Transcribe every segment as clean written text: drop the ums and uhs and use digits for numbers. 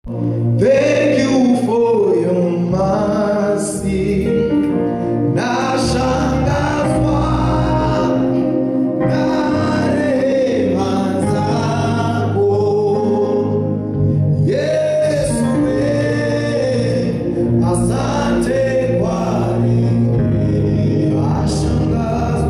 Thank you for your mercy. Nashangazwa na rehema zako. Yesu asante kwa rehema. Nashangazwa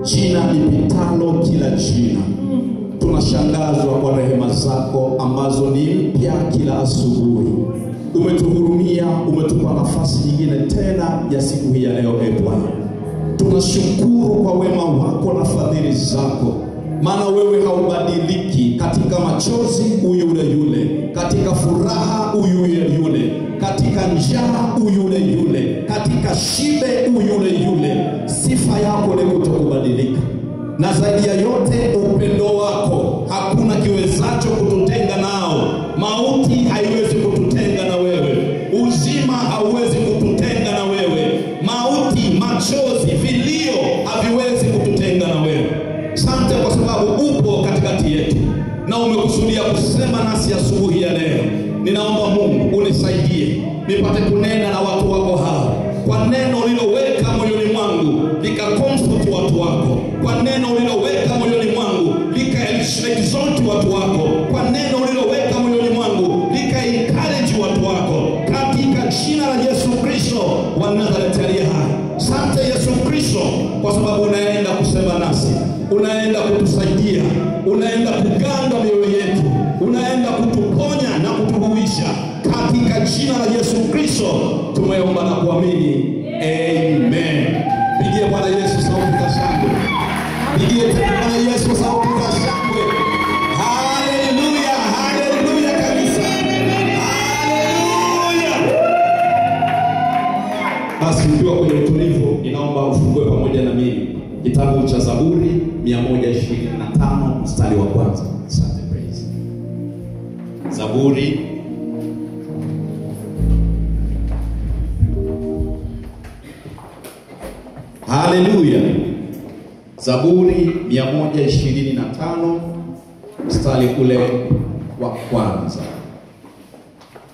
jina lipitalo kila jina. Tunashangazwa kwa rehema zako ambazo ni mpya kila asubuhi. Umetuhurumia, umetupa nafasi nyingine tena ya siku hii ya leo. Bwana, tunashukuru kwa wema wako na fadhili zako, maana wewe haubadiliki. Katika machozi uyule yule, katika furaha uyule yule, katika njaa uyule yule, katika shibe uyule yule. Sifa yako ni kutokubadilika, na zaidi ya yote upendo wako hakuna kiwezacho kututenga nao. Mauti haiwezi kututenga na wewe, uzima hauwezi kututenga na wewe, mauti, machozi, vilio haviwezi kututenga na wewe. Asante kwa sababu upo katikati yetu na umekusudia kusema nasi asubuhi ya leo. Ninaomba Mungu unisaidie nipate kunena na watu wako hawa, kwa neno uliloweka moyoni mwangu likakomfort watu wako, kwa neno uliloweka moyoni mwangu likaexalt watu wako, kwa neno uliloweka moyoni mwangu likaencourage watu wako, katika jina la Yesu Kristo wa Nazareti aliye hai. Asante Yesu Kristo kwa sababu unaenda kusema nasi, unaenda kutusaidia, unaenda kuganda mioyo yetu, unaenda kutuponya na kutuhuisha. Katika jina la Yesu Kristo tumeomba na kuamini. Amen. Pigie Bwana Yesu sauti za shangwe. Pigie Bwana Yesu sauti za shangwe. Haleluya, haleluya kabisa. Haleluya. Basi ukiwa kwenye utulivu, ninaomba ufungue pamoja na mimi kitabu cha Zaburi 125 mstari wa kwanza. Asante, praise. Zaburi Haleluya. Zaburi 125 mstari ule wa kwanza.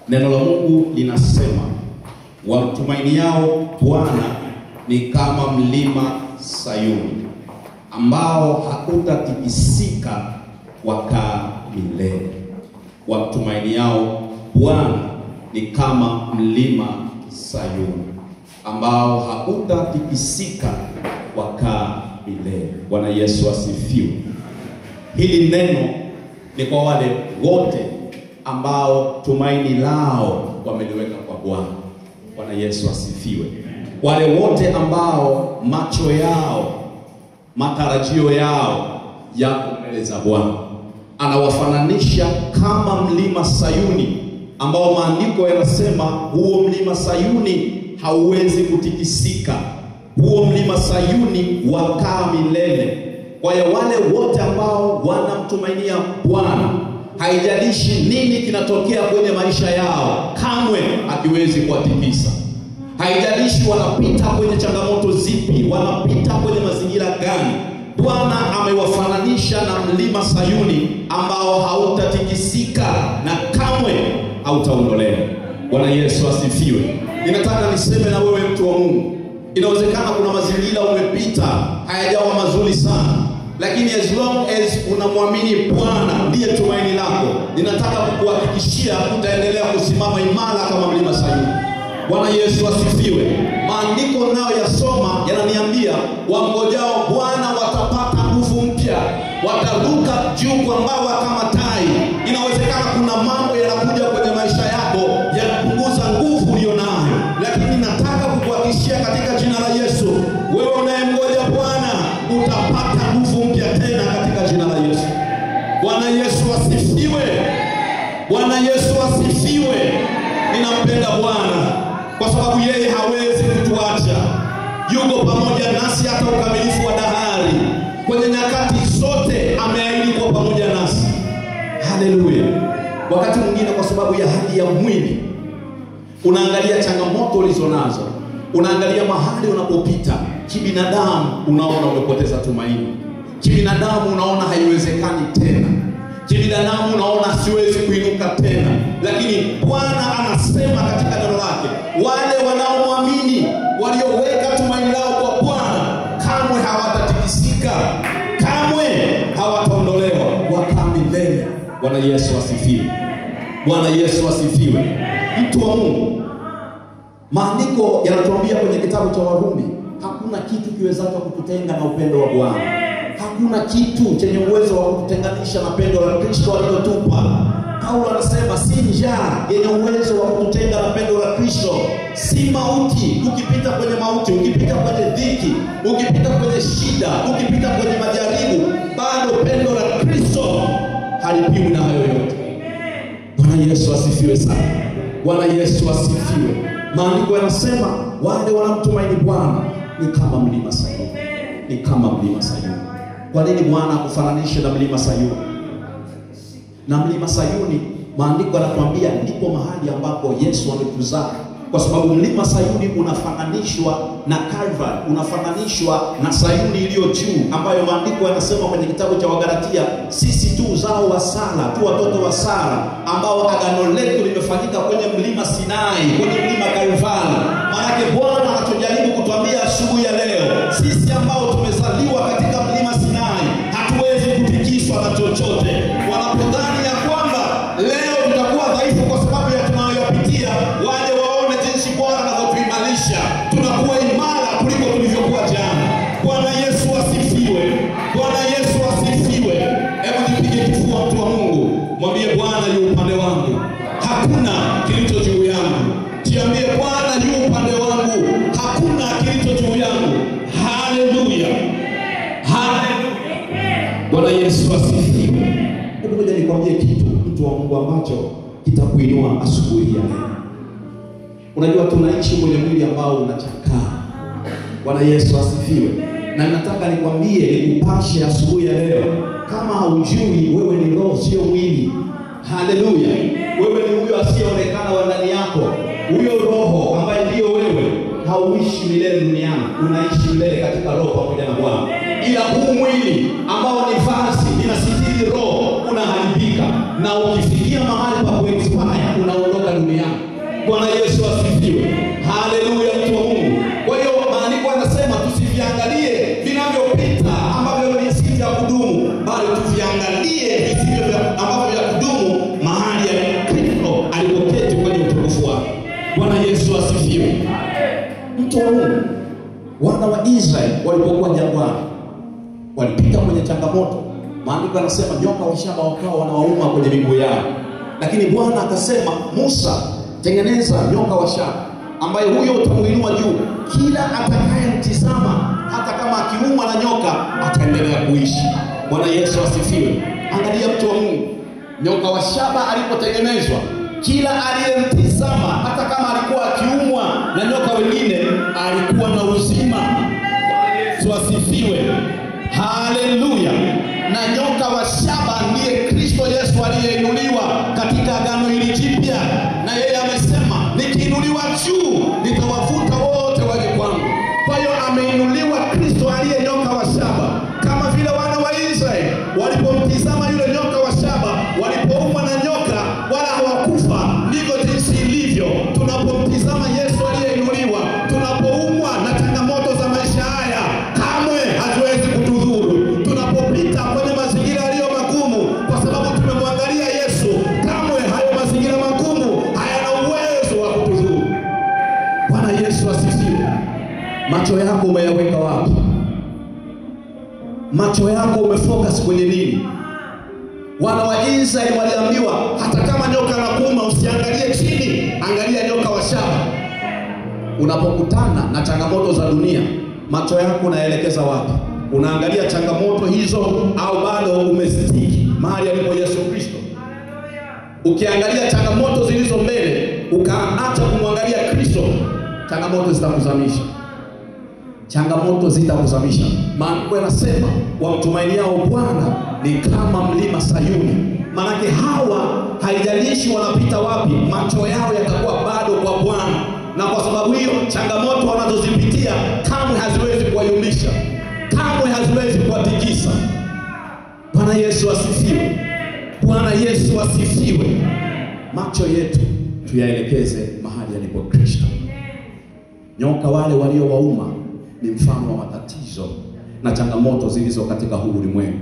Neno la Mungu linasema, wamtumainiao Bwana ni kama mlima Sayuni, ambao hakutatikisika wakaa milele. Wamtumainiao Bwana ni kama mlima Sayuni, ambao hakutatikisika wakaa milele. Bwana Yesu asifiwe. Hili neno ni kwa wale wote ambao tumaini lao wameliweka kwa Bwana. Bwana Yesu asifiwe. Wale wote ambao macho yao, matarajio yao yako mbele za Bwana. Anawafananisha kama mlima Sayuni, ambao maandiko yanasema huo mlima Sayuni hauwezi kutikisika. Huo mlima Sayuni wakaa milele. Kwa hiyo wale wote ambao wanamtumainia Bwana, haijalishi nini kinatokea kwenye maisha yao, kamwe hakiwezi kuwatikisa. Haijalishi wanapita kwenye changamoto zipi, wanapita kwenye mazingira gani, Bwana amewafananisha na mlima Sayuni ambao hautatikisika na kamwe hautaondolewa. Bwana Yesu asifiwe. Ninataka niseme na wewe mtu wa Mungu, inawezekana kuna mazingira umepita hayajawa mazuri sana, lakini as long as unamwamini Bwana ndiye tumaini lako, ninataka kukuhakikishia utaendelea kusimama imara kama mlima Sayuni. Bwana Yesu asifiwe. Maandiko nayo yasoma yananiambia wangojao Bwana watapata nguvu mpya, wataruka juu kwa mbawa kama tai. Inawezekana kuna mambo yanakuja kwenye maisha yako yanapunguza nguvu ulionayo, lakini nataka kukuhakikishia katika jina la Yesu, wewe unayemngoja Bwana utapata nguvu mpya tena katika jina la Yesu. Bwana Yesu asifiwe. Bwana Yesu asifiwe. Ninampenda Bwana kwa sababu yeye hawezi kutuacha. Yuko pamoja nasi hata ukamilifu wa dahari. Kwenye nyakati zote ameahidi kuwa pamoja nasi. Haleluya. Wakati mwingine kwa sababu ya hali ya mwili unaangalia changamoto ulizonazo, unaangalia mahali unapopita, kibinadamu unaona umepoteza tumaini. Kibinadamu unaona haiwezekani tena. Kibinadamu unaona siwezi kuinuka tena. Lakini Bwana anasema katika neno lake, wale wanaomwamini, walioweka tumaini lao kwa Bwana, kamwe hawatatikisika, kamwe hawataondolewa, wakaa milele. Bwana Yesu asifiwe. Bwana Yesu asifiwe. Mtu wa Mungu, maandiko yanatuambia kwenye kitabu cha Warumi, hakuna kitu kiwezacho kututenga na upendo wa Bwana. Hakuna kitu chenye uwezo wa kututenganisha na pendo la Kristo alilotupa. Paulo anasema si njaa yenye uwezo wa kututenga na pendo la Kristo, si mauti. Ukipita kwenye mauti, ukipita kwenye dhiki, ukipita kwenye shida, ukipita kwenye majaribu, bado pendo la Kristo halipimwi na hayo yote. Bwana Yesu asifiwe sana. Bwana Yesu asifiwe. Maandiko yanasema wale wanamtumaini Bwana ni kama mlima Sayuni. Ni kama mlima Sayuni. Kwa nini Bwana akufananishe na mlima Sayuni? Na mlima Sayuni, maandiko yanatuambia ndipo mahali ambapo Yesu ametuzaa. Kwa sababu mlima Sayuni unafananishwa na Calvary, unafananishwa na Sayuni iliyo juu, ambayo maandiko yanasema kwenye kitabu cha Wagalatia, sisi tu uzao wa Sara, tu watoto wa Sara, ambao agano letu limefanyika kwenye mlima Sinai, kwenye mlima Calvary. Maana Bwana anatujaribu kutuambia asubuhi ya leo, sisi ambao tumezaliwa katika mlima Sinai hatuwezi kutikiswa na chochote. Wanapodhani ya kwamba leo tutakuwa dhaifu kwa sababu ya tunayopitia, waje waone jinsi Bwana anavyotuimarisha. Tunakuwa imara kuliko tulivyokuwa jana. Bwana Yesu asifiwe. Bwana Yesu asifiwe. Hebu jipige kifua mtu wa Mungu, mwambie Bwana yu upande wangu, hakuna kilicho juu yangu. Jiambie Bwana yu upande wangu, hakuna kilicho juu yangu. Haleluya. Haleluya. Bwana Yesu asifiwe. Hebu ngoja nikwambie kitu, mtu wa Mungu, ambacho kitakuinua asubuhi ya leo. Unajua tunaishi kwenye mwili ambao unachakaa. Bwana Yesu asifiwe. Na nataka nikwambie, nikupashe asubuhi ya leo, kama hujui wewe ni roho sio mwili. Haleluya. Wewe ni huyo asiyeonekana wa ndani yako. Huyo roho ambaye ndio wewe, hauishi milele duniani, unaishi milele katika roho pamoja na Bwana. Ila huu mwili ambao ni vazi linasitiri roho unaharibika, na ukifikia mahali pa kuexpire unaondoka duniani. Bwana Yesu asifiwe. Haleluya, mtu wa Mungu. Kwa hiyo maandiko yanasema tusiviangalie vinavyopita ambavyo ni si vya kudumu, bali tuviangalie visivyo ambavyo vya kudumu, mahali ya Kristo alipoketi kwenye utukufu wake. Bwana Yesu asifiwe. Mtu wa Mungu, wana wa Israeli walipokuwa jangwani walipita kwenye changamoto. Maandiko yanasema nyoka wa shaba wakawa wanawauma kwenye miguu yao. Lakini Bwana akasema, Musa, tengeneza nyoka wa shaba ambaye huyo utamuinua juu. Kila atakayemtizama hata kama akiumwa na nyoka ataendelea kuishi. Bwana Yesu asifiwe. Angalia mtu wa Mungu, nyoka wa shaba alipotengenezwa, kila aliyemtizama hata kama alikuwa akiumwa na nyoka wengine alikuwa na uzima. Bwana Yesu asifiwe. Haleluya. Na nyoka wa shaba ndiye Kristo Yesu aliyeinuliwa katika agano hili jipya. Na yeye amesema, nikiinuliwa juu nitawavuta wote waje kwangu. Kwa hiyo ameinuliwa Kristo aliye nyoka wa shaba. Kama vile wana wa Israeli walipomtizama yule nyoka wa shaba, walipoumwa na nyoka wala hawakufa, ndivyo jinsi ilivyo tunapomtizama Yesu aliyeinuliwa. Tunapoumwa na changamoto za maisha haya, kamwe hatuwezi kutudhuru. Tunapopita Macho yako umeyaweka wapi? Macho yako umefocus kwenye nini? Wana wa Israeli waliambiwa hata kama nyoka anakuuma usiangalie chini, angalia nyoka wa shaba. Unapokutana na changamoto za dunia, macho yako unaelekeza wapi? Unaangalia changamoto hizo au bado umestiki mahali alipo Yesu Kristo? Ukiangalia changamoto zilizo mbele ukaacha kumwangalia Kristo, changamoto zitakuzamisha. Changamoto zitakuzamisha. Maandiko yanasema wamtumainiao Bwana ni kama mlima Sayuni. Manake hawa haijalishi wanapita wapi, macho yao yatakuwa bado kwa Bwana. Na kwa sababu hiyo changamoto wanazozipitia kamwe haziwezi kuwayumbisha, kamwe haziwezi kuwatikisa. Bwana Yesu asifiwe. Bwana Yesu asifiwe. Macho yetu tuyaelekeze mahali alipo Kristo. Nyoka wale waliowauma ni mfano wa matatizo na changamoto zilizo katika huu ulimwengu.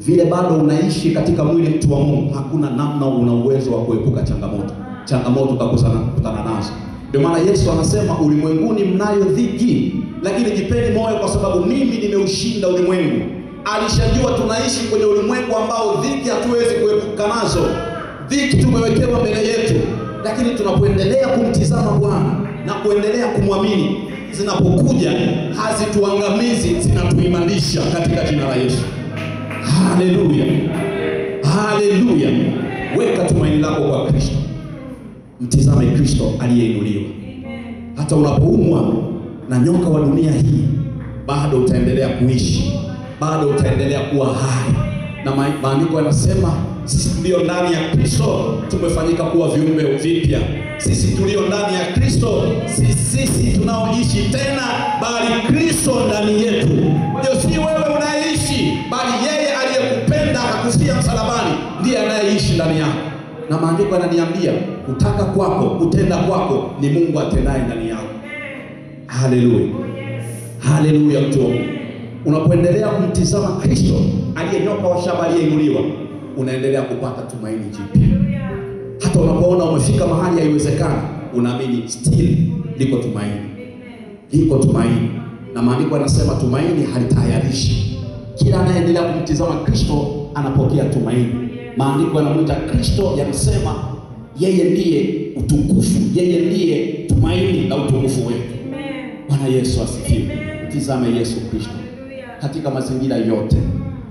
Vile bado unaishi katika mwili mtu wa Mungu, hakuna namna una uwezo wa kuepuka changamoto. Changamoto utakutana nazo. Ndio maana Yesu anasema ulimwenguni mnayo dhiki, lakini jipeni moyo kwa sababu mimi nimeushinda ulimwengu. Alishajua tunaishi kwenye ulimwengu ambao dhiki hatuwezi kuepuka nazo. Dhiki tumewekewa mbele yetu, lakini tunapoendelea kumtizama Bwana na kuendelea kumwamini, zinapokuja hazituangamizi, zinatuimarisha katika jina la Yesu. Haleluya. Haleluya. Weka tumaini lako kwa Kristo. Mtizame Kristo aliyeinuliwa. Hata unapoumwa na nyoka wa dunia hii, bado utaendelea kuishi, bado utaendelea kuwa hai. Na maandiko yanasema sisi tulio ndani ya Kristo tumefanyika kuwa viumbe vipya. Sisi tulio ndani ya Kristo, sisi tunaoishi tena, bali Kristo ndani yetu. Ndio si wewe unaishi, bali yeye aliyekupenda akakufia msalabani ndiye anayeishi ndani yako. Na maandiko yananiambia kutaka kwako, kutenda kwako ni Mungu atendaye ndani yako. Haleluya. Haleluya mtu wa Mungu. Unapoendelea kumtizama Kristo aliyenyoka wa shaba aliyeinuliwa, unaendelea kupata tumaini jipya. Hata unapoona umefika mahali haiwezekani, unaamini still liko tumaini. Liko tumaini. Na maandiko yanasema tumaini halitayarishi. Kila anayeendelea kumtizama Kristo anapokea tumaini. Maandiko yanamuita Kristo, yanasema yeye ndiye utukufu, yeye ndiye tumaini na utukufu wetu. Bwana Yesu asifiwe. Mtizame Yesu Kristo katika mazingira yote,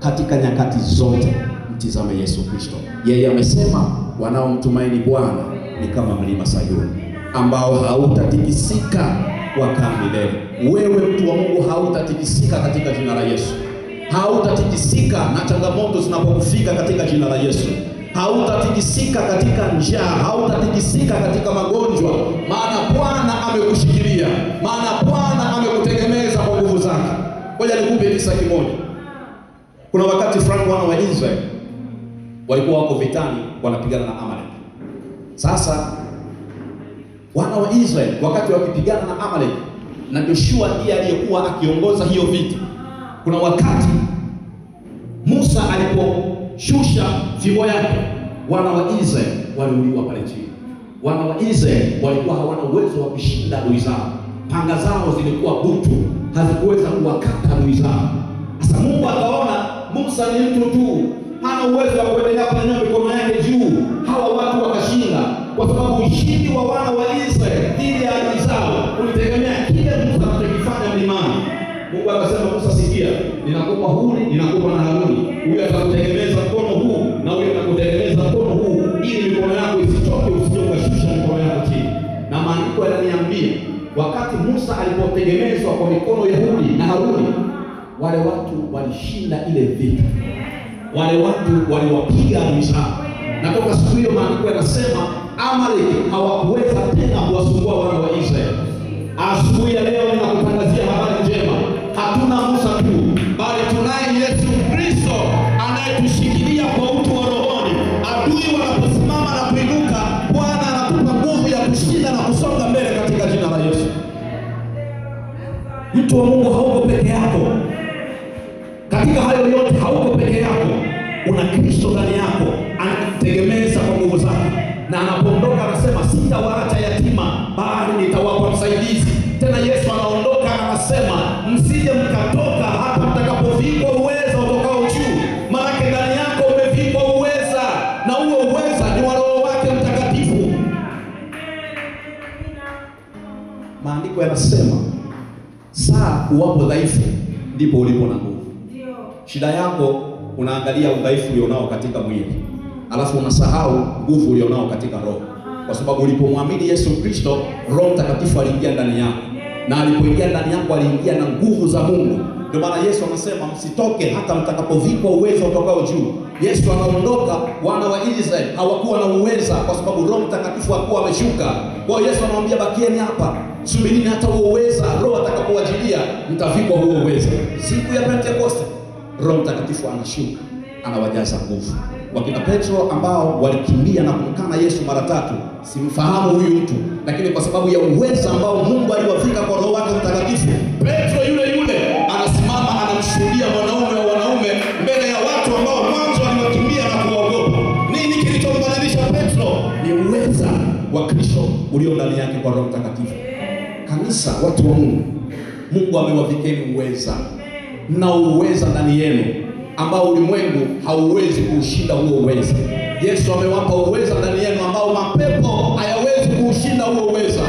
katika nyakati zote. Mtizame Yesu Kristo. Yeye amesema wanaomtumaini Bwana ni kama mlima Sayuni ambao hautatikisika wakaa milele. Wewe mtu wa Mungu hautatikisika katika jina la Yesu. Hautatikisika na changamoto zinapokufika katika jina la Yesu. Hautatikisika katika njaa, hautatikisika katika magonjwa, maana Bwana amekushikilia, maana Bwana amekutegemeza kwa nguvu zake. Ngoja nikupe kisa kimoja. Kuna wakati fulani wana wa Israeli walikuwa wako vitani wanapigana na Amalek. Sasa wana wa Israeli wakati wakipigana na Amalek, na Joshua ndiye aliyekuwa akiongoza hiyo vita, kuna wakati Musa aliposhusha fimbo yake, wana wa Israeli waliuliwa pale chini. Wana wa Israeli walikuwa hawana uwezo wa kushinda adui zao. Panga zao zilikuwa butu, hazikuweza kuwakata adui zao. Sasa Mungu akaona Musa ni mtu tu, hana uwezo wa kuendelea kunyanyua mikono yake juu. Hawa watu wakashinda, kwa sababu ushindi wa wana wa Israeli dhidi ya adui zao ulitegemea kile Musa atakifanya mlimani. Mungu akasema, Musa sikia, ninakupa Huri, ninakupa na Haruni. Huyu atakutegemeza mkono huu na huyu atakutegemeza mkono huu, ili mikono yako isichoke, usije ukashusha mikono yako chini. Na maandiko yananiambia wakati Musa alipotegemezwa kwa mikono ya Huri na Haruni, wale watu walishinda ile vita. Wale watu waliwapiga adui zao. Na toka siku hiyo maandiko yanasema Amalek hawakuweza tena kuwasumbua wana wa Israeli. Asubuhi ya leo ninakutangazia habari njema. Hatuna Musa tu, bali tunaye Yesu Kristo anayetushikilia kwa utu wa rohoni. Adui wanaposimama na kuinuka, Bwana anatupa nguvu ya kushinda na kusonga mbele katika jina la Yesu. Mtu wa Mungu, hauko peke yako. Katika hayo yote hauko peke yako. Una Kristo ndani yako, anakutegemeza kwa nguvu zake. Na anapoondoka anasema sitawaacha yatima, bali nitawapa msaidizi. Tena Yesu anaondoka anasema Maandiko yanasema saa uwapo dhaifu ndipo ulipo na nguvu. Shida yako unaangalia udhaifu ulionao katika mwili, alafu unasahau nguvu ulionao katika roho. Kwa sababu ulipomwamini Yesu Kristo, Roho Mtakatifu aliingia ndani yako. Na alipoingia ndani yako aliingia na nguvu za Mungu. Ndio maana Yesu anasema msitoke hata mtakapovikwa uwezo utokao juu. Yesu anaondoka, wana wa Israeli hawakuwa na uweza kwa sababu Roho Mtakatifu hakuwa ameshuka. Kwa hiyo Yesu anamwambia bakieni hapa, subirini hata huo uweza Roho atakapowajilia, mtavikwa huo uweza. Siku ya Pentekoste Roho Mtakatifu anashuka, anawajaza nguvu. Wakina Petro ambao walikimbia na kumkana Yesu mara 3, simfahamu huyu mtu, lakini kwa sababu ya uweza ambao Mungu aliwafika kwa Roho wake Mtakatifu, Petro yule anasimama, anamshuhudia mwanaume wa wanaume mbele ya watu ambao mwanzo waliwakimbia na kuogopa. Nini kilichombadilisha Petro? Ni uweza wa Kristo ulio ndani yake kwa Roho Mtakatifu. Kanisa, watu wa Mungu, Mungu amewavikeni uweza. Na uweza ndani yenu ambao ulimwengu hauwezi kuushinda huo uweza. Yesu amewapa uweza ndani yenu ambao mapepo hayawezi kuushinda huo uweza.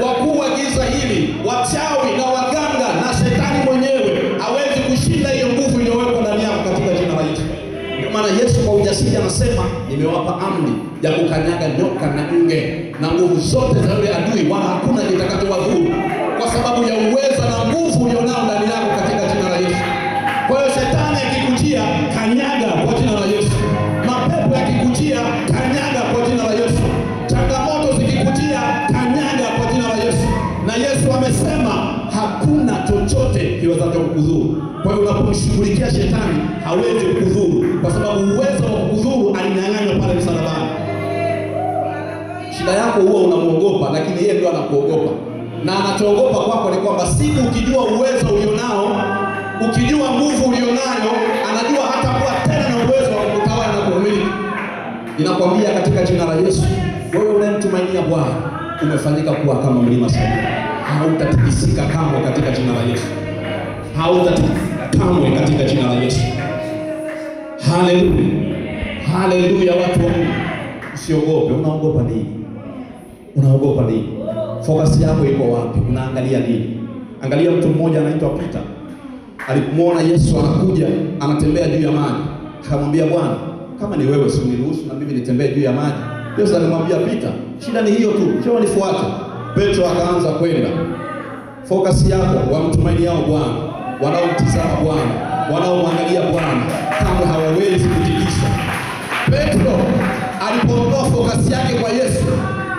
Wakuu wa giza hili, wachawi na waganga na shetani mwenyewe hawezi kushinda hiyo nguvu iliyowekwa ndani yako katika jina la Yesu. Ndio maana Yesu kwa ujasiri anasema, nimewapa amri ya kukanyaga nyoka na nge na nguvu zote za yule adui, wala hakuna kitakachowadhuru, kwa sababu ya uweza na nguvu ulionao ndani yako katika jina la Yesu. Kwa hiyo shetani akikujia, kanyaga kwa jina la Yesu. Mapepo yakikujia, kanyaga kwa jina la Yesu. Changamoto zikikujia, kanyaga kwa jina la Yesu. Na Yesu amesema hakuna chochote kiwezacho kukudhuru. Kwa hiyo unapomshughulikia shetani hawezi kukudhuru, kwa sababu uwezo wa kukudhuru alinyang'anywa pale msalabani. Shida yako huwa unamuogopa, lakini yeye ndio anakuogopa. Na anachoogopa kwako ni kwamba siku ukijua uwezo ulionao, ukijua nguvu ulionayo, anajua hata kuwa tena na uwezo wa kutawala na kumiliki. Ninakwambia katika jina la Yesu, wewe unayemtumainia Bwana umefanyika kuwa kama mlima Sayuni. Hautatikisika kamwe katika jina la Yesu. Hautatikisika kamwe katika jina la Yesu. Haleluya. Haleluya watu wa Mungu. Usiogope. Unaogopa nini? Unaogopa nini? Focus yako iko wapi? Unaangalia nini? Angalia mtu mmoja anaitwa Peter. Alipomwona Yesu anakuja, anatembea juu ya maji, akamwambia Bwana, kama ni wewe usiniruhusu na mimi nitembee juu ya maji. Yesu alimwambia Peter, shida ni hiyo tu, njoo nifuate. Petro akaanza kwenda. Focus yako, wamtumainiao Bwana, wanaomtazama Bwana, wanaomwangalia Bwana, kama hawawezi kutikiswa. Petro alipoondoa focus yake kwa Yesu,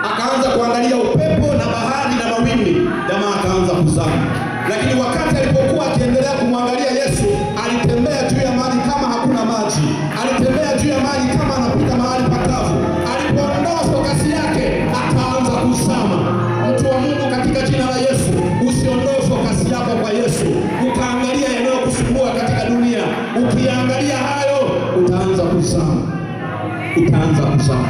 akaanza kuangalia upepo na bahari na mawimbi, jamaa akaanza kuzama. Lakini wakati alipokuwa akiendelea kumwangalia Yesu, alitembea juu ya maji kama hakuna maji. Alitembea juu ya maji kama anapita mahali pakavu. Alipoondoa fokasi yake, akaanza kuzama. Mtu wa Mungu, katika jina la Yesu, usiondoe fokasi yako kwa Yesu, ukaangalia yanayokusumbua katika dunia. Ukiangalia hayo, utaanza kuzama. Utaanza kuzama.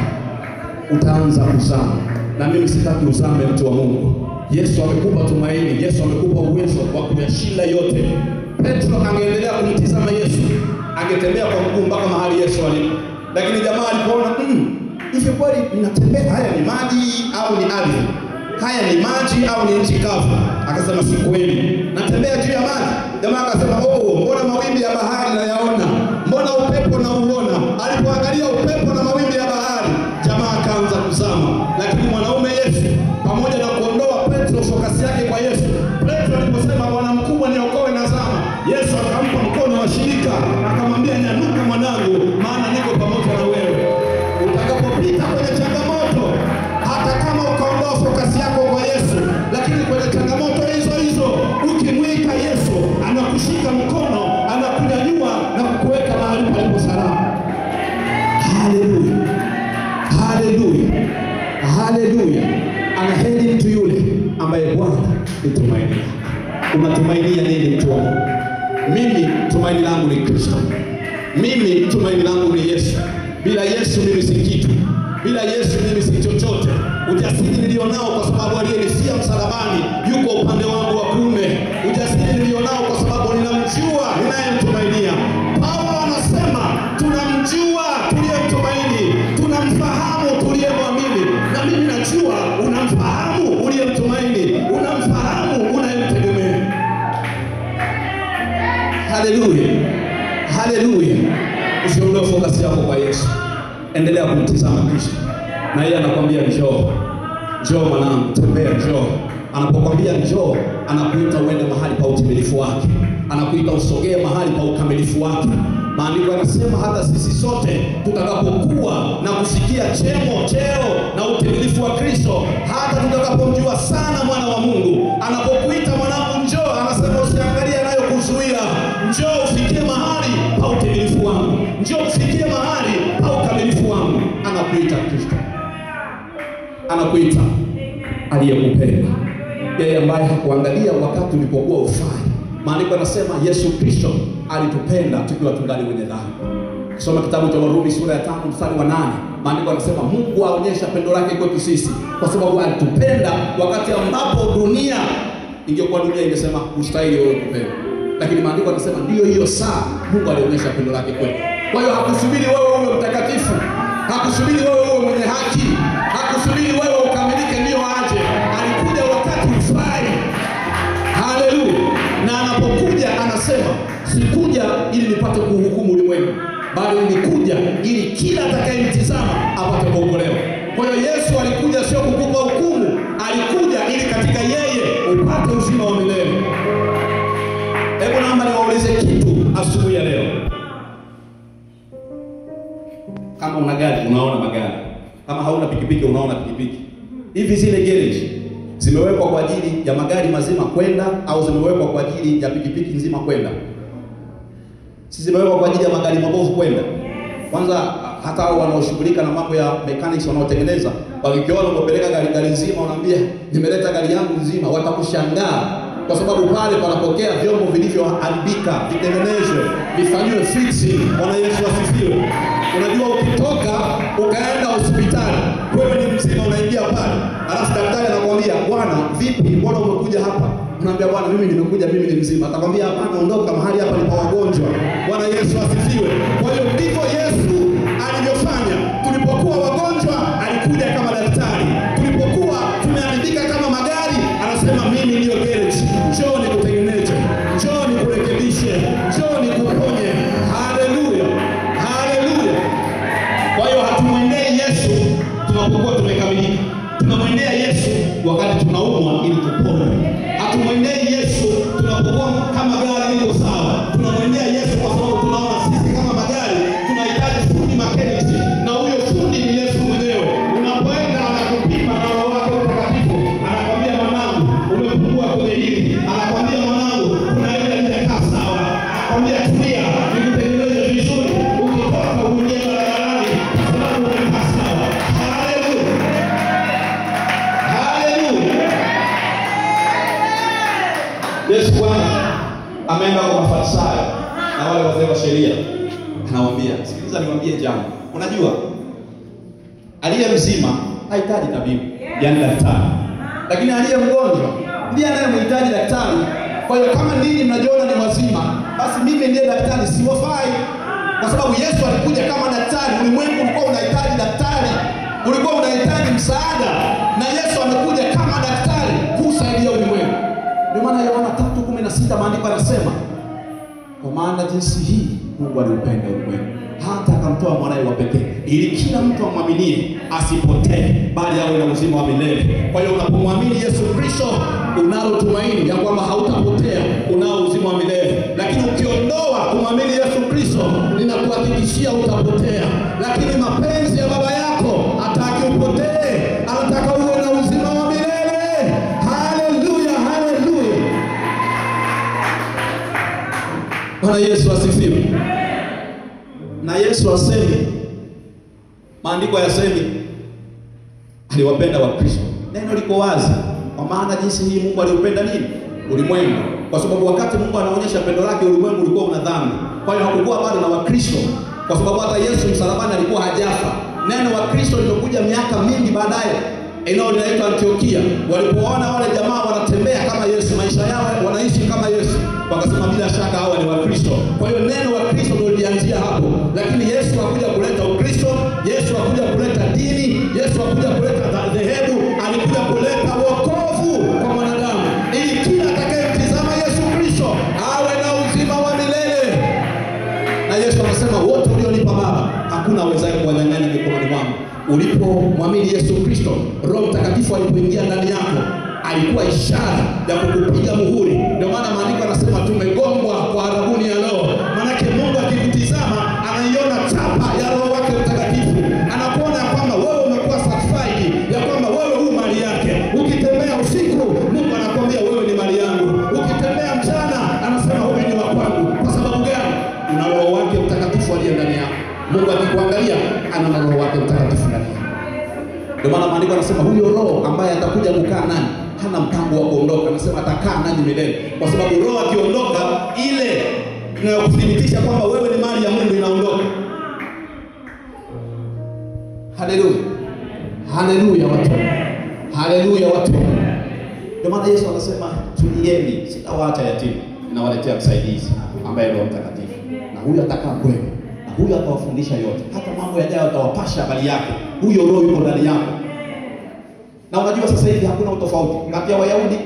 Utaanza kuzama. Na mimi sitaki uzame, mtu wa Mungu. Yesu amekupa tumaini, Yesu amekupa uwezo wa kuyashinda yote. Petro angeendelea kumtizama Yesu, angetembea kwa mguu mpaka mahali Yesu alipo. Lakini jamaa alipoona, hivi kweli ninatembea, haya ni maji au ni ardhi? Haya ni maji au ni nchi kavu? Akasema si kweli, natembea juu ya maji. Jamaa akasema, mbona mawimbi ya bahari nayaona? Mbona upepo nauona? Alipoangalia upepo na mawimbi ya bahari, jamaa akaanza kuzama. Lakini mwanaume Yesu, pamoja na kuondoa Petro fokasi yake kwa Yesu, Petro aliposema Bwana mkubwa niokoe na zama, Yesu akampa mkono wa shirika, akamwambia nyanyuka mwanangu, maana niko pamoja na wewe. Utakapopita kwenye changamoto, hata kama ukaondoa fokasi yako kwa Yesu, lakini kwenye changamoto hizo ukimwita Yesu, anakushika mkono, anakunyanyua na kukuweka mahali palipo salama. Haleluya. Haleluya. Haleluya. Anaheri mtu yule ambaye Bwana ni tumaini lake. Unatumainia nini mtu wangu? Mimi tumaini langu ni Kristo. Mimi tumaini langu ni Yesu. Bila Yesu mimi si kitu. Bila Yesu mimi si chochote. Ujasiri nilionao kwa sababu aliyenifia msalabani yuko upande wangu wa kuume. Ujasiri nilionao kwa sababu ninamjua ninayemtumainia. Paulo anasema tunamjua tuliyemtumaini, tunamfahamu tuliyemwamini. Na mimi najua unamfahamu uliyemtumaini, unamfahamu Kristo. Na yeye anakuambia njoo. Njoo mwanangu, tembea, njoo. Anapokuambia njoo, anakuita uende mahali pa utimilifu wake. Anakuita usogee mahali pa ukamilifu wake. Maandiko yanasema hata sisi sote tutakapokuwa na kusikia cheo na utimilifu wa Kristo, hata tutakapomjua sana mwana wa Mungu, anapokuita mwanangu njoo, anasema usiangalie anayokuzuia. Njoo ufikie mahali pa utimilifu wangu. Njoo ufikie mahali pa ukamilifu wangu. Anakuita Kristo. Anakuita aliyekupenda. Yeye ambaye hakuangalia wakati ulipokuwa ufai. Maandiko yanasema Yesu Kristo alitupenda tukiwa tungali wenye dhambi. Soma kitabu cha Warumi sura ya 5 mstari wa 8. Maandiko yanasema Mungu aonyesha pendo lake kwetu sisi kwa sababu alitupenda wakati ambapo dunia ingekuwa dunia ingesema ustahili wewe kupenda. Lakini maandiko yanasema ndio hiyo saa Mungu alionyesha pendo lake kwetu. Kwa hiyo hakusubiri wewe uwe mtakatifu. Hakusubiri wewe uwe mwenye haki. Hakusubiri wewe ukamilike ndio aje. Alikuja wakati ufai. Haleluya. Na anapokuja anasema sikuja ili nipate kuhukumu ulimwengu, bali nilikuja ili kila atakayemtazama apate kuokolewa. Kwa hiyo Yesu alikuja sio kukupa hukumu, alikuja ili katika yeye upate uzima wa milele. Hebu naomba niwaulize kitu asubuhi ya leo. Kama una gari unaona magari, kama hauna pikipiki unaona pikipiki. Hivi zile garage zimewekwa kwa ajili ya magari mazima kwenda au zimewekwa kwa ajili ya pikipiki nzima kwenda? Sisi zimewekwa kwa ajili ya magari mabovu kwenda. Kwanza hata hao wanaoshughulika na mambo ya mechanics wanaotengeneza, wakiona umepeleka gari nzima unaambia nimeleta gari yangu nzima, watakushangaa kwa sababu pale panapokea vyombo vilivyoharibika vitengenezwe, vifanywe fixing. Bwana Yesu asifiwe. Unajua ukitoka ukaenda hospitali, wewe ni mzima unaingia pale, alafu daktari anakuambia, "Bwana, vipi? Mbona umekuja hapa?" Unaambia, "Bwana, mimi nimekuja, mimi ni mzima." Atakwambia, "Hapana, ondoka, mahali hapa ni pa wagonjwa." Bwana Yesu asifiwe. Kwa hiyo ndivyo Yesu alivyofanya. Tulipokuwa wagonjwa, alikuja kama daktari. Tulipokuwa tumeharibika kama magari, anasema mimi ndio garage. Njoo nikutengeneze. Njoo nikurekebishe. Njoo nikuponye. Haleluya. Haleluya. Kwa hiyo hatumwendei Yesu tunapokuwa tumekamilika. Tunamwendea Yesu wakati tunaumwa ili tupone. Hatumwendei Yesu tunapokuwa kama gari liko sawa. Tunamwendea Yesu kwa sababu tunaona sisi kama magari tunahitaji fundi mechanics, na huyo fundi ni Yesu mwenyewe. Unapoenda anakupima na Roho wake Mtakatifu, anakwambia, "Mwanangu, umepungua kwenye hili." Anakwambia, "Mwanangu, kuna ile haijakaa sawa." Anakwambia, "Tulia, nikutengeneze vizuri." Ukitoka uingie barabarani kwa sababu umekaa sawa. Haleluya. Haleluya. Yesu Bwana ameenda kwa Mafarisayo na wale wazee wa sheria. Anawaambia, "Sikiliza niwaambie jambo. Unajua, aliye mzima hahitaji tabibu, yaani daktari. Lakini aliye mgonjwa ndiye anayemhitaji daktari. Kwa hiyo kama ninyi mnajiona ni wazima, basi mimi ndiye daktari, siwafai." Kwa sababu Yesu alikuja kama daktari. Ulimwengu ulikuwa unahitaji daktari. Ulikuwa unahitaji msaada. Na Yesu amekuja kama daktari kusaidia ulimwengu. Ndio maana Yohana 3:16 maandiko yanasema, "Kwa maana jinsi hii Mungu aliupenda ulimwengu hata akamtoa mwanae wa pekee, ili kila mtu amwaminie asipotee, bali awe na uzima wa milele." Kwa hiyo unapomwamini Yesu Kristo, unalo tumaini ya kwamba hautapotea, unao uzima wa milele. Lakini ukiondoa kumwamini Yesu Kristo, ninakuhakikishia utapotea. Lakini mapenzi ya Baba yako hataki upotee, anataka uwe na uzima wa milele. Haleluya, haleluya. Bwana Yesu asifiwe. Na Yesu asemi, maandiko yasemi aliwapenda wa Kristo. Neno liko wazi. Kwa maana jinsi hii Mungu aliupenda nini? Ulimwengu. Kwa sababu wakati Mungu anaonyesha pendo lake, ulimwengu ulikuwa una dhambi. Kwa hiyo hakukuwa bado na Wakristo. Kwa sababu hata Yesu msalabani alikuwa hajafa. Neno wa Kristo lilikuja miaka mingi baadaye. Eneo linaitwa Antiokia. Walipoona wale jamaa wanatembea kama Yesu, maisha yao wanaishi kama Yesu, wakasema bila shaka hawa ni Wakristo. Kwa hiyo neno wa Kristo ndio lilianzia hapo. Lakini Yesu hakuja kuleta Ukristo, Yesu hakuja kuleta dini, Yesu hakuja kuleta dhehebu, alikuja kuleta wokovu kwa mwanadamu, ili kila atakayemtazama Yesu Kristo awe na uzima wa milele. Na Yesu anasema, "Wote ulionipa Baba, hakuna awezaye kuwanyang'anya mikononi mwangu." Ulipo ulipomwamini Yesu Kristo, Roho Mtakatifu alipoingia ndani yako alikuwa ishara ya kukupiga muhuri. Ndio maana maandiko yanasema tumegongwa kwa adhabuni ya Roho. Maana yake Mungu akikutizama anaiona chapa ya Roho wake Mtakatifu. Anakuona kwamba wewe umekuwa satisfied, ya kwamba wewe u mali yake. Ukitembea usiku, Mungu anakuambia wewe ni mali yangu. Ukitembea mchana, anasema wewe ni wa kwangu. Kwa sababu gani? Una Roho wake Mtakatifu aliye ndani yako. Mungu akikuangalia ana Roho wake Mtakatifu ndani yako. Ndio maana maandiko yanasema huyo Roho ambaye atakuja kukaa nani hana mpango wa kuondoka. Anasema atakaa nani milele. Kwa sababu Roho akiondoka, ile inayokuthibitisha kwamba wewe ni mali ya Mungu inaondoka. Haleluya. Haleluya watu. Haleluya watu. Ndio maana Yesu anasema tulieni, sitawaacha yatima, ninawaletea msaidizi ambaye Roho Mtakatifu. Na huyo atakaa kwenu. Na huyo atawafundisha yote. Hata mambo yajayo atawapasha habari yake. Huyo Roho yuko ndani yako. Na unajua sasa hivi hakuna utofauti kati ya Wayahudi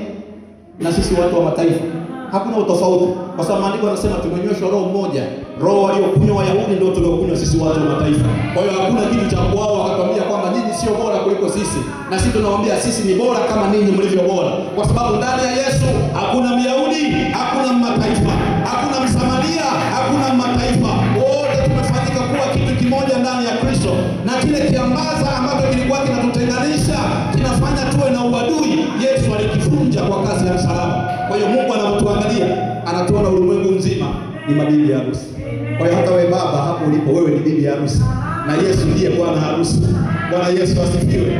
na sisi watu wa mataifa. Hakuna utofauti. Kwa sababu maandiko yanasema tumenyweshwa Roho mmoja. Roho waliokunywa Wayahudi ndio tuliokunywa sisi watu wa mataifa. Kwa hiyo hakuna kitu cha kwao wakatuambia kwamba nyinyi sio bora kuliko sisi. Na sisi tunawaambia sisi ni bora kama ninyi mlivyo bora. Kwa sababu ndani ya Yesu hakuna Myahudi, hakuna mataifa, hakuna Msamaria, hakuna mataifa. Wote tumefanyika kuwa kitu kimoja ndani ya Kristo. Na kile kiambaza ambacho kilikuwa kinatutenganisha, kinafanya tuwe na uadui, Yesu alikivunja kwa kazi ya msalaba. Kwa hiyo Mungu anatuangalia, anatuona ulimwengu mzima ni mabibi harusi. Kwa hiyo hata wewe baba hapo ulipo, wewe ni bibi harusi na Yesu ndiye bwana harusi. Bwana Yesu asifiwe.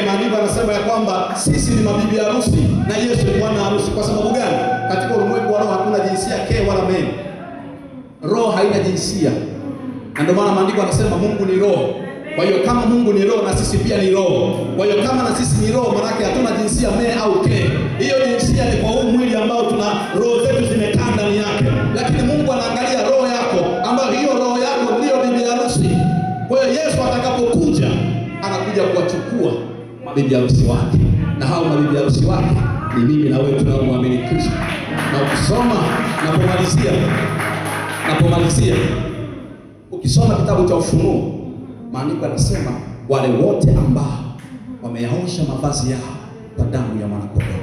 Maandiko yanasema ya kwamba sisi ni mabibi harusi na Yesu ni bwana harusi. Kwa sababu gani? Katika ulimwengu wa roho hakuna jinsia ke wala me. Roho haina jinsia. Na ndio maana maandiko yanasema Mungu ni roho. Kwa hiyo kama Mungu ni roho na sisi pia ni roho. Kwa hiyo kama na sisi ni roho, maana yake hatuna jinsia me au ke. Hiyo jinsia ni kwa huu mwili ambao tuna roho zetu zimekaa ndani yake. Lakini Mungu anaangalia roho yako, ambayo hiyo roho yako ndio bibi harusi. Kwa hiyo Yesu atakapokuja anakuja kuwachukua mabibi harusi wake. Na hao mabibi harusi wake ni mimi na wewe tunaomwamini Kristo. Na ukisoma napomalizia ukisoma kitabu cha Ufunuo, maandiko yanasema wale wote ambao wameyaosha mavazi yao kwa damu ya mwana-kondoo.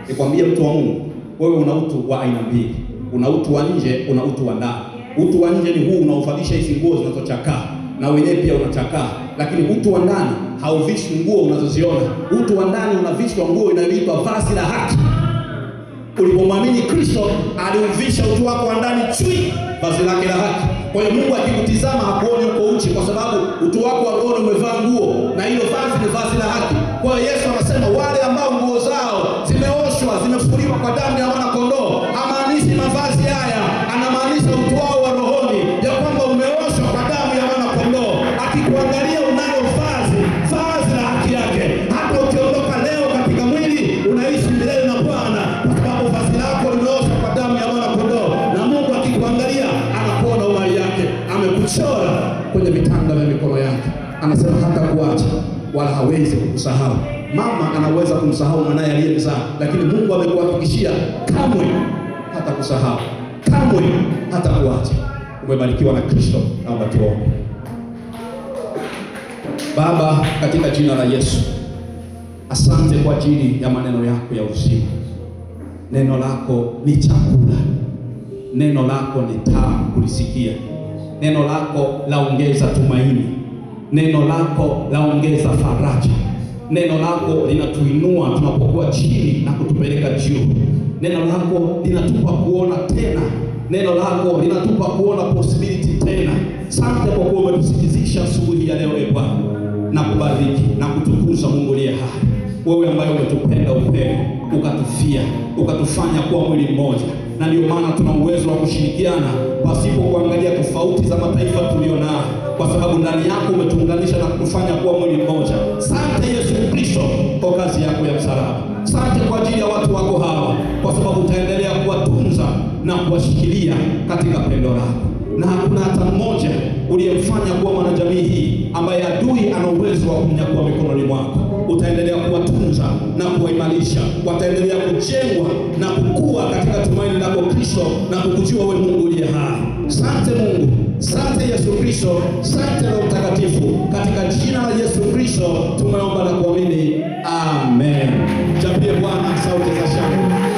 Nikwambie mtu wa Mungu, wewe una utu wa aina mbili. Una utu wa nje, una utu wa ndani. Utu wa nje ni huu unaovalisha hizi nguo zinazochakaa, na wenyewe pia unachakaa. Lakini utu wa ndani hauvishwi nguo unazoziona. Utu wa ndani unavishwa nguo inayoitwa vazi la haki. Ulipomwamini Kristo, aliuvisha utu wako wa ndani chui, vazi lake la haki. Kwa hiyo Mungu akikutizama hakuoni uko uchi, kwa sababu utu wako wa roho umevaa nguo, na hilo vazi ni vazi la haki. Kwa hiyo Yesu anasema wale ambao nguo zao zimeoshwa, zimefuliwa kwa damu ya mwana-kondoo, hamaanishi mavazi haya, anamaanisha utu wao wa rohoni, ya kwamba umeoshwa kwa damu ya mwana-kondoo. Akikuangalia unalo vazi la haki yake. Hata ukiondoka leo katika mwili, unaishi milele na Bwana, kwa sababu vazi lako limeoshwa kwa damu ya mwana-kondoo. Na Mungu akikuangalia anakuona umari yake, amekuchora kwenye vitanga vya mikono yake. Anasema hata kuacha wala hawezi kukusahau. Mama anaweza kumsahau mwanae aliyemzaa, lakini Mungu amekuhakikishia kamwe hata kusahau, kamwe hata kuacha. Umebarikiwa na Kristo. Naomba tuombe. Baba, katika jina la Yesu, asante kwa ajili ya maneno yako ya uzima. Neno lako ni chakula. Neno lako ni tamu kulisikia. Neno lako laongeza tumaini. Neno lako laongeza faraja. Neno lako linatuinua tunapokuwa chini na kutupeleka juu. Neno lako linatupa kuona tena. Neno lako linatupa kuona possibility tena. Asante kwa kuwa umetusikizisha asubuhi ya leo Bwana. Na kubariki na kutukuza Mungu aliye hai. Wewe ambaye umetupenda upendo, ukatufia, ukatufanya kuwa mwili mmoja. Na ndio maana tuna uwezo wa kushirikiana pasipo kuangalia tofauti za mataifa tulionao, kwa sababu ndani yako umetuunganisha na kutufanya kuwa mwili mmoja. Asante Yesu Kristo kwa kazi yako ya msalaba. Asante kwa ajili ya watu wako hawa, kwa sababu utaendelea kuwatunza na kuwashikilia katika pendo lako. Na hakuna hata mmoja uliyemfanya kuwa mwanajamii hii ambaye adui ana uwezo wa kumnyakua mikononi mwako. Utaendelea kuwatunza na kuwaimarisha. Wataendelea kujengwa na kukua katika tumaini lako Kristo, na kukujua wewe Mungu uliye hai. Asante Mungu Asante Yesu Kristo, asante Roho Mtakatifu. Katika jina la Yesu Kristo tumeomba na kuamini. Amen. Chapie Bwana sauti za shangwe.